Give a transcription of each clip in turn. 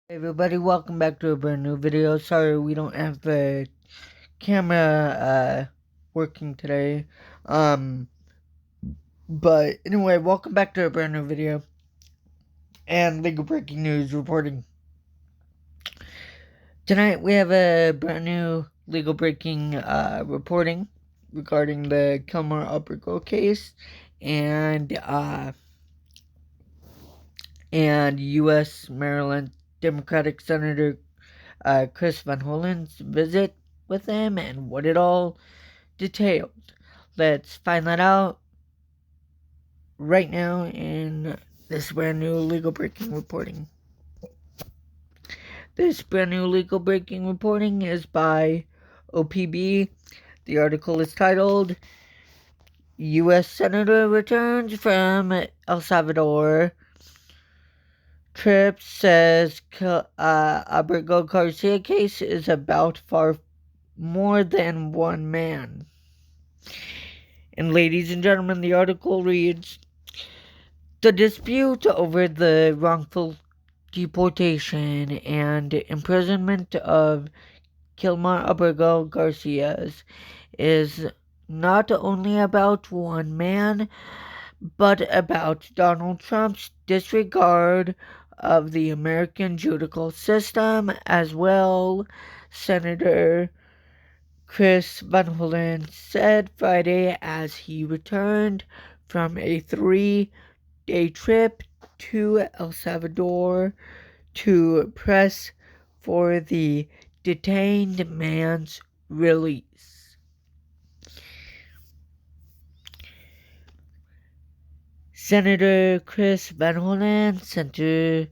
Hey everybody, welcome back to a brand new video. Sorry we don't have the camera working today. But anyway, welcome back to a brand new video and legal breaking news reporting. Tonight we have a brand new legal breaking reporting regarding the Abrego case and U.S. Maryland Democratic Senator Chris Van Hollen's visit with him and what it all detailed. Let's find that out right now in this brand new legal breaking reporting. This brand new legal breaking reporting is by OPB. The article is titled U.S. Senator Returns from El Salvador Trip Says Abrego Garcia case is about far more than one man. And ladies and gentlemen, the article reads, the dispute over the wrongful deportation and imprisonment of Abrego Garcia is not only about one man, but about Donald Trump's disregard of the American judicial system as well. Senator Chris Van Hollen said Friday as he returned from a 3-day trip to El Salvador to press for the detained man's release. Senator Chris Van Hollen, Senator,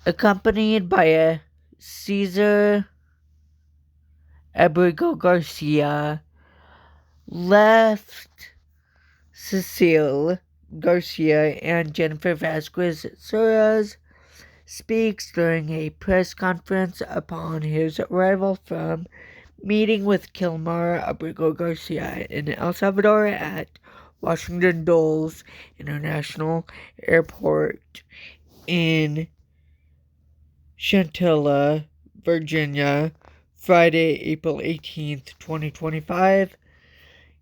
accompanied by a Cesar Abrego Garcia, left Cecile Garcia and Jennifer Vasquez Soares speaks during a press conference upon his arrival from meeting with Abrego Garcia in El Salvador at Washington Dulles International Airport in Chantilly, Virginia, Friday, April 18th, 2025.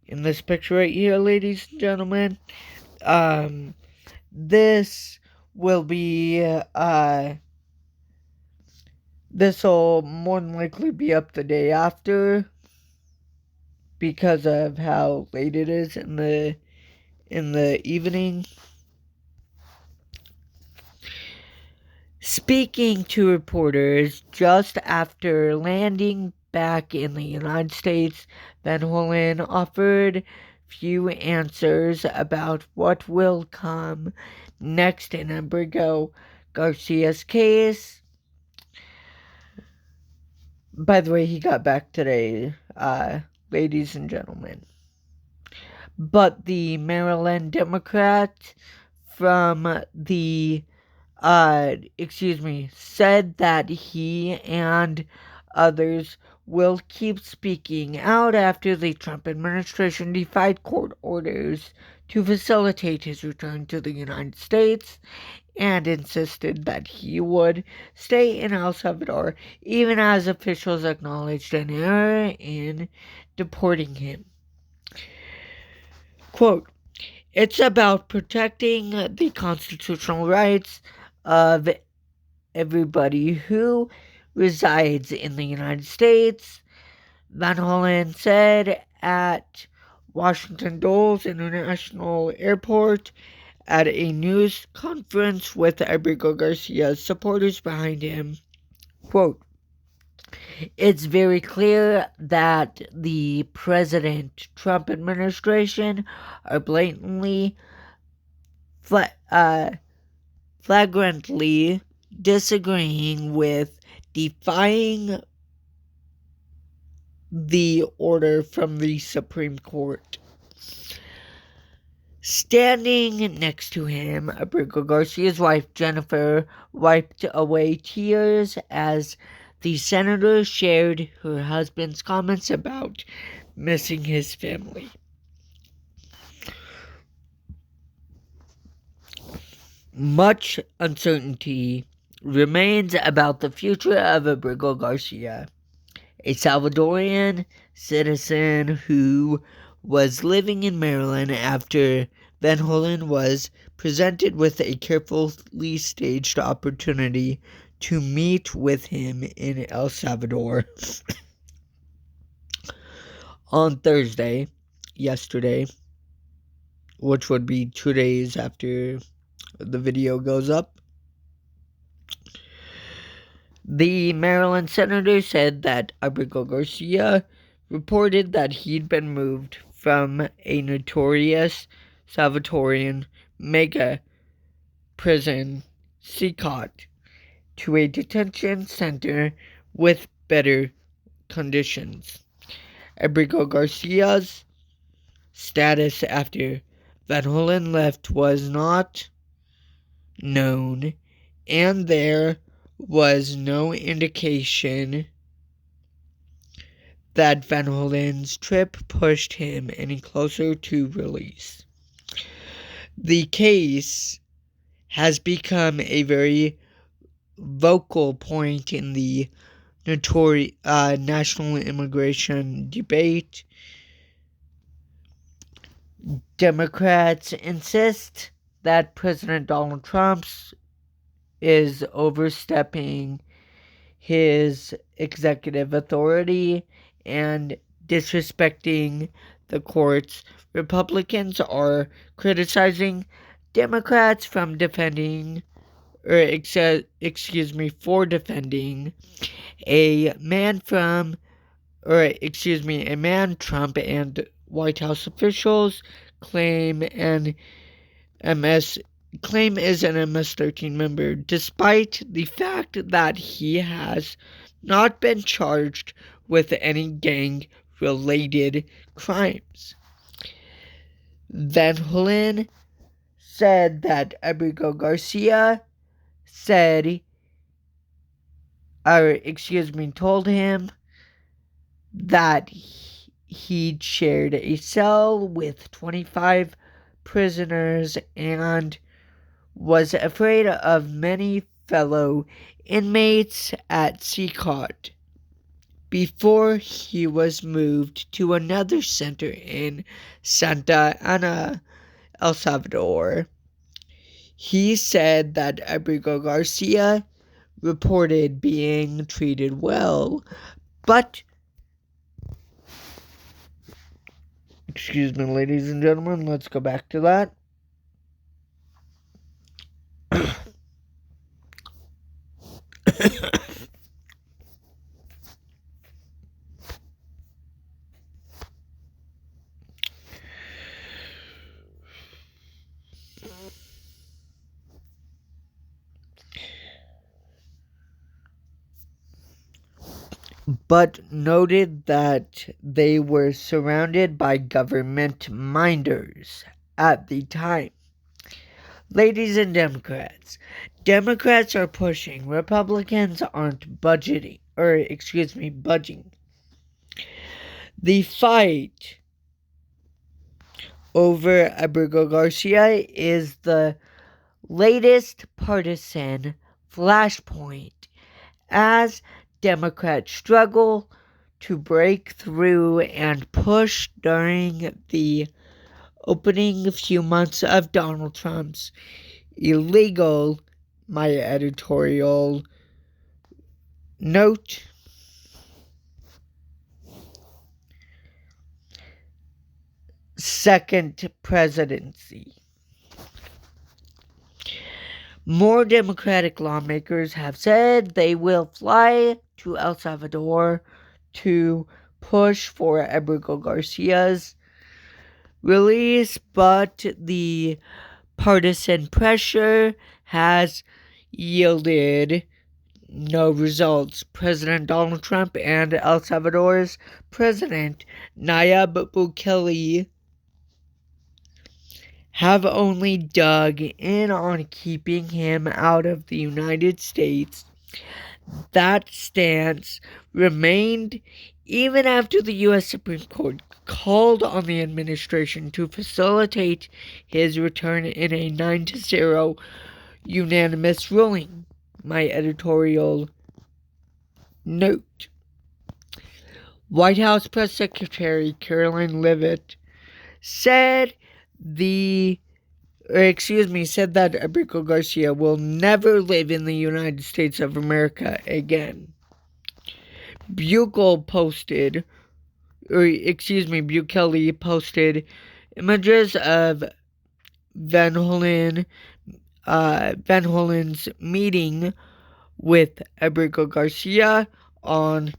In this picture right here, ladies and gentlemen, this will be, this will more than likely be up the day after because of how late it is in the evening. Speaking to reporters just after landing back in the United States, Van Hollen offered few answers about what will come next in Abrego Garcia's case. By the way, he got back today, ladies and gentlemen. But the Maryland Democrat from the said that he and others will keep speaking out after the Trump administration defied court orders to facilitate his return to the United States and insisted that he would stay in El Salvador even as officials acknowledged an error in deporting him. Quote, it's about protecting the constitutional rights of everybody who resides in the United States, Van Hollen said at Washington Dulles International Airport at a news conference with Abrego Garcia's supporters behind him. Quote, it's very clear that the President Trump administration are blatantly, flagrantly disagreeing with defying the order from the Supreme Court. Standing next to him, Abrego Garcia's wife Jennifer wiped away tears as the senator shared her husband's comments about missing his family. Much uncertainty remains about the future of Abrego Garcia, a Salvadorian citizen who was living in Maryland after Van Hollen was presented with a carefully staged opportunity to meet with him in El Salvador on Thursday, yesterday, which would be 2 days after the video goes up. The Maryland senator said that Abrego Garcia reported that he'd been moved from a notorious Salvatorian mega prison, CCOT, to a detention center with better conditions. Abrego Garcia's status after Van Hollen left was not known, and there was no indication that Van Hollen's trip pushed him any closer to release. The case has become a very vocal point in the national immigration debate. Democrats insist that President Donald Trump is overstepping his executive authority and disrespecting the courts. Republicans are criticizing Democrats for defending a man Trump and White House officials claim is an MS-13 member, despite the fact that he has not been charged with any gang-related crimes. Van Hollen said that Abrego Garcia told him that he'd shared a cell with 25 prisoners and was afraid of many fellow inmates at CCOT before he was moved to another center in Santa Ana, El Salvador. He said that Abrego Garcia reported being treated well, but excuse me, ladies and gentlemen, let's go back to that. But noted that they were surrounded by government minders at the time. Ladies and Democrats are pushing. Republicans aren't budging. The fight over Abrego Garcia is the latest partisan flashpoint as Democrats struggle to break through and push during the opening few months of Donald Trump's illegal, my editorial note, second presidency. More Democratic lawmakers have said they will fly to El Salvador to push for Abrego Garcia's release, but the partisan pressure has yielded no results. President Donald Trump and El Salvador's President Nayib Bukele have only dug in on keeping him out of the United States. That stance remained even after the U.S. Supreme Court called on the administration to facilitate his return in a 9-0 unanimous ruling. my editorial note. White House Press Secretary Caroline Leavitt said said that Abrego Garcia will never live in the United States of America again. Bukele posted images of Van Hollen's meeting with Abrego Garcia on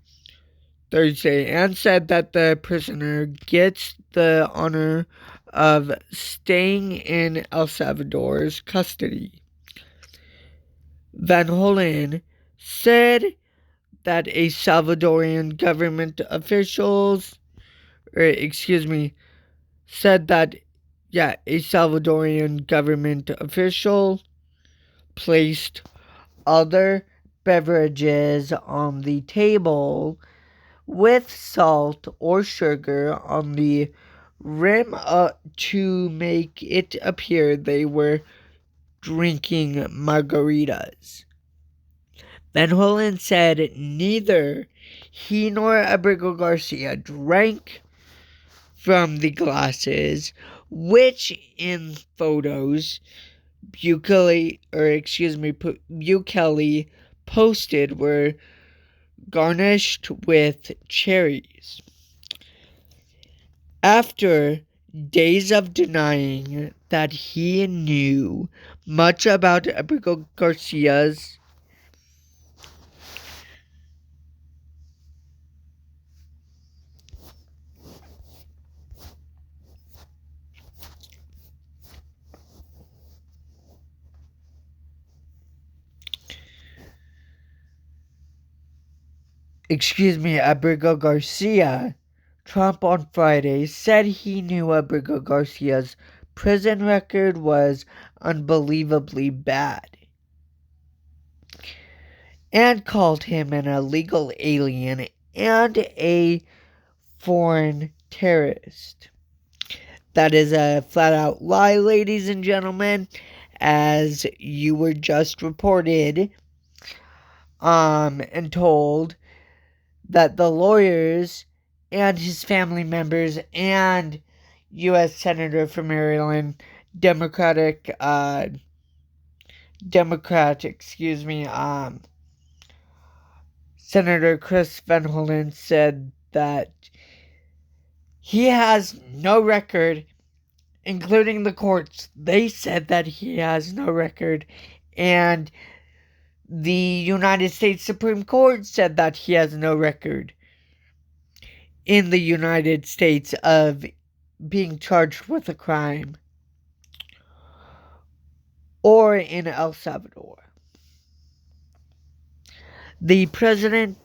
Thursday and said that the prisoner gets the honor of staying in El Salvador's custody. Van Hollen said that a Salvadorian government official placed other beverages on the table with salt or sugar on the rim to make it appear they were drinking margaritas. Van Hollen said neither he nor Abrego Garcia drank from the glasses, which in photos Bukele posted were garnished with cherries. After days of denying that he knew much about Abrego Garcia's Abrego Garcia, Trump on Friday said he knew Abrego Garcia's prison record was unbelievably bad and called him an illegal alien and a foreign terrorist. That is a flat-out lie, ladies and gentlemen, as you were just reported and told that the lawyers and his family members and U.S. Senator from Maryland, Senator Chris Van Hollen said that he has no record, including the courts. They said that he has no record, and the United States Supreme Court said that he has no record in the United States of being charged with a crime or in El Salvador. The president,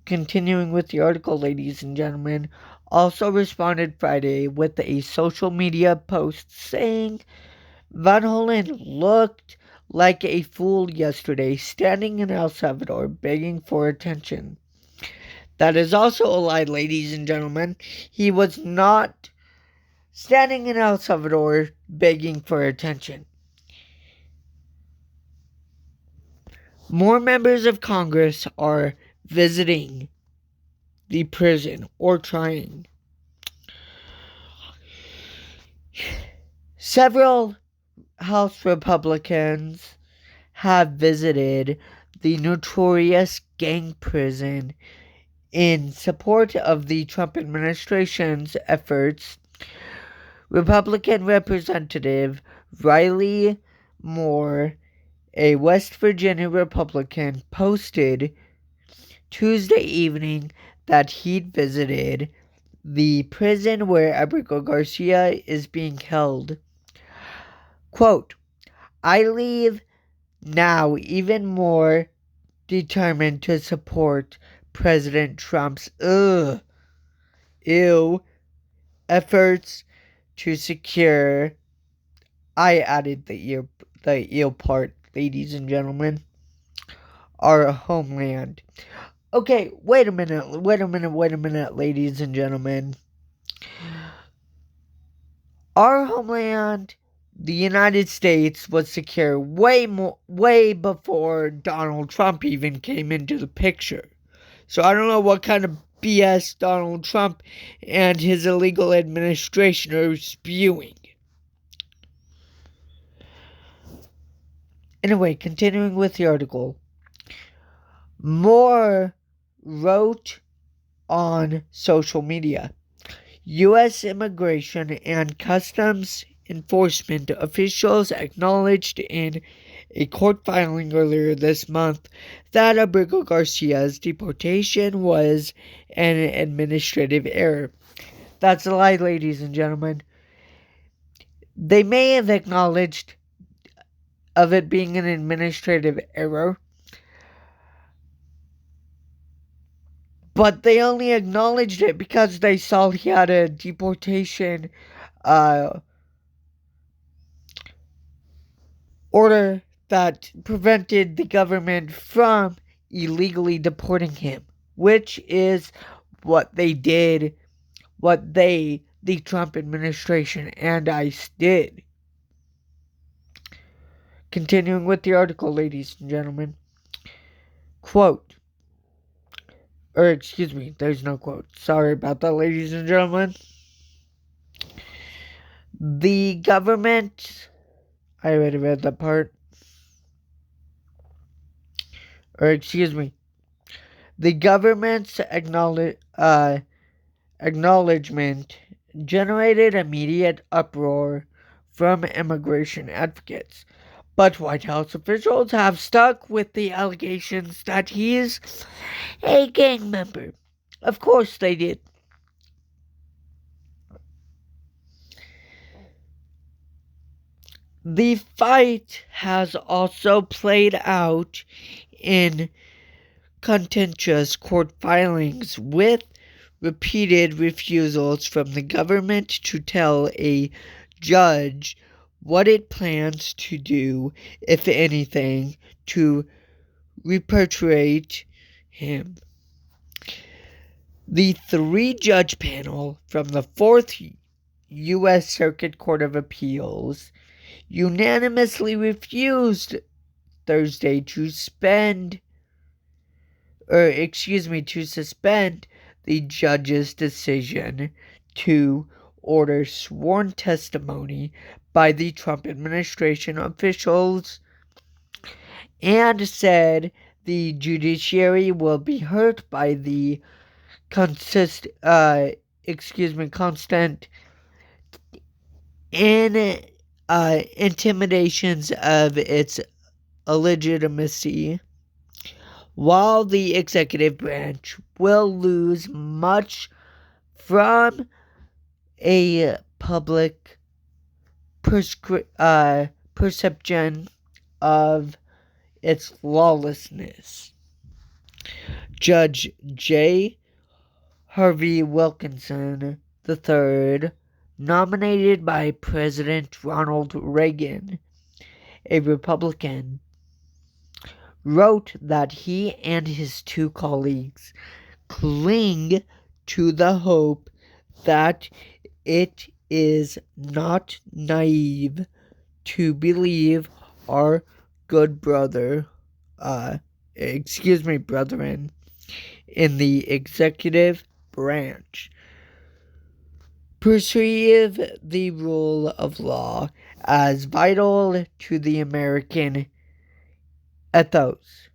continuing with the article, ladies and gentlemen, also responded Friday with a social media post saying Van Hollen looked like a fool yesterday, standing in El Salvador begging for attention. That is also a lie, ladies and gentlemen. He was not standing in El Salvador begging for attention. More members of Congress are visiting the prison or trying. Several House Republicans have visited the notorious gang prison in support of the Trump administration's efforts. Republican Representative Riley Moore, a West Virginia Republican, posted Tuesday evening that he'd visited the prison where Abrego Garcia is being held. Quote, "I leave now even more determined to support President Trump's efforts to secure," I added the eel part, ladies and gentlemen, "our homeland." Okay, wait a minute, ladies and gentlemen. Our homeland the United States was secure way before Donald Trump even came into the picture. So I don't know what kind of BS Donald Trump and his illegal administration are spewing. Anyway, continuing with the article. Moore wrote on social media, U.S. Immigration and Customs Enforcement officials acknowledged in a court filing earlier this month that Abrego Garcia's deportation was an administrative error. That's a lie, ladies and gentlemen. They may have acknowledged of it being an administrative error, but they only acknowledged it because they saw he had a deportation order that prevented the government from illegally deporting him, which is what they did, the Trump administration and ICE did. Continuing with the article, ladies and gentlemen. Quote, there's no quote. Sorry about that, ladies and gentlemen. The government, I already read that part. The government's acknowledgement generated immediate uproar from immigration advocates. But White House officials have stuck with the allegations that he's a gang member. Of course they did. The fight has also played out in contentious court filings with repeated refusals from the government to tell a judge what it plans to do, if anything, to repatriate him. The 3-judge panel from the 4th U.S. Circuit Court of Appeals unanimously refused Thursday to suspend the judge's decision to order sworn testimony by the Trump administration officials, and said the judiciary will be hurt by the constant intimidations of its illegitimacy, while the executive branch will lose much from a public perception of its lawlessness. Judge J. Harvey Wilkinson III, nominated by President Ronald Reagan, a Republican, wrote that he and his 2 colleagues cling to the hope that it is not naive to believe our good brethren in the executive branch perceive the rule of law as vital to the American ethos.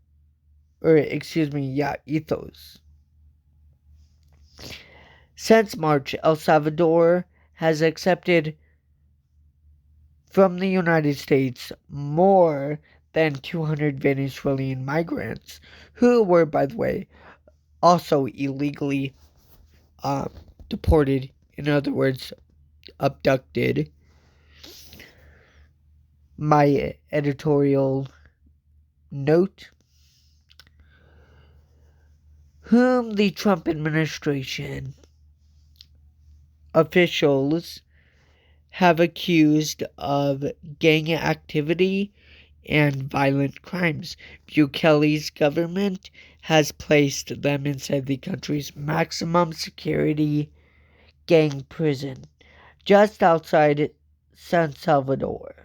Since March, El Salvador has accepted from the United States more than 200 Venezuelan migrants, who were, by the way, also illegally deported, in other words, abducted. My editorial note, whom the Trump administration officials have accused of gang activity and violent crimes. Bukele's government has placed them inside the country's maximum security gang prison, just outside San Salvador.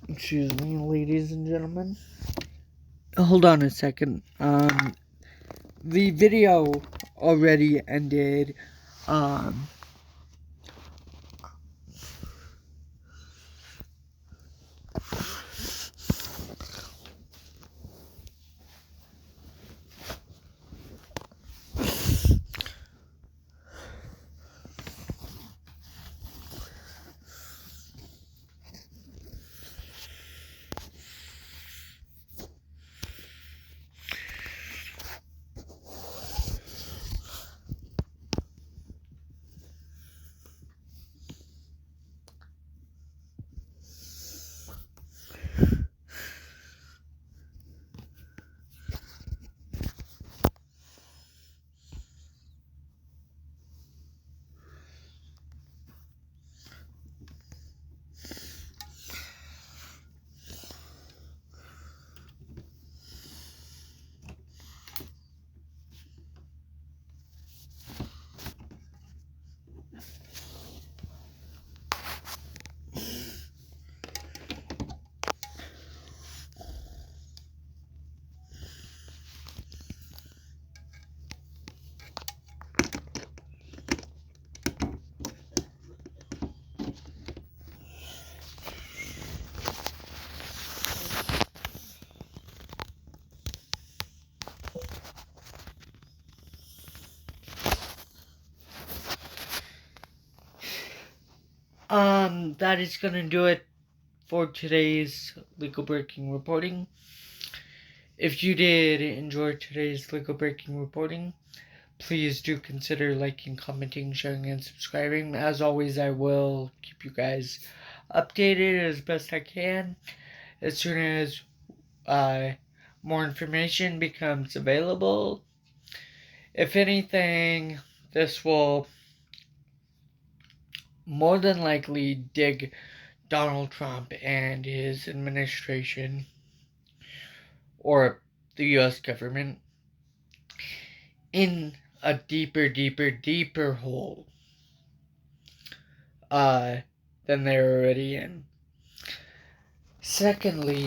Excuse me, ladies and gentlemen. Hold on a second. The video already ended. Um, that is gonna do it for today's legal breaking reporting. If you did enjoy today's legal breaking reporting, please do consider liking, commenting, sharing, and subscribing. As always, I will keep you guys updated as best I can as soon as more information becomes available. If anything, this will more than likely dig Donald Trump and his administration, or the US government, in a deeper hole than they're already in. Secondly,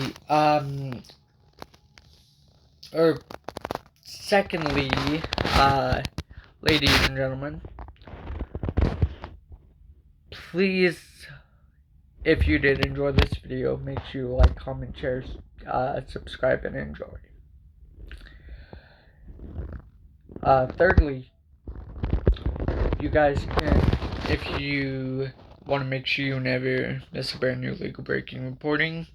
ladies and gentlemen, please, if you did enjoy this video, make sure you like, comment, share, subscribe, and enjoy. Thirdly, you guys can, if you want to make sure you never miss a brand new legal breaking reporting,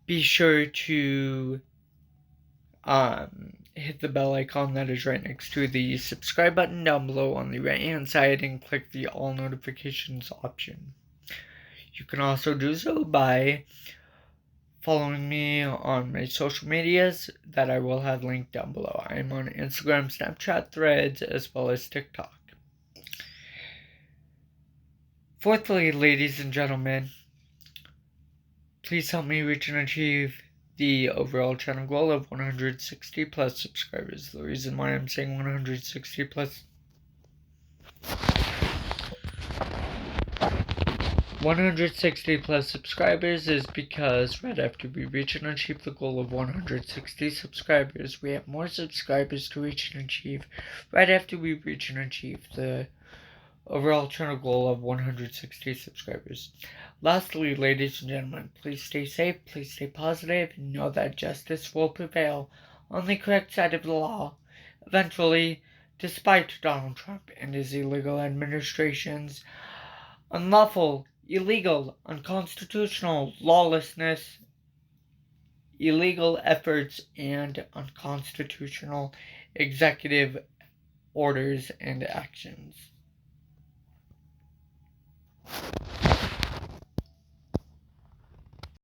be sure to hit the bell icon that is right next to the subscribe button down below on the right hand side and click the all notifications option. You can also do so by following me on my social medias that I will have linked down below. I am on Instagram, Snapchat, Threads, as well as TikTok. Fourthly, ladies and gentlemen, please help me reach and achieve the overall channel goal of 160 plus subscribers. The reason why I'm saying 160 plus 160 plus subscribers is because right after we reach and achieve the goal of 160 subscribers, we have more subscribers to reach and achieve right after we reach and achieve the overall channel goal of 160 subscribers. Lastly, ladies and gentlemen, please stay safe, please stay positive, and know that justice will prevail on the correct side of the law. Eventually, despite Donald Trump and his illegal administration's unlawful, illegal, unconstitutional lawlessness, illegal efforts, and unconstitutional executive orders and actions.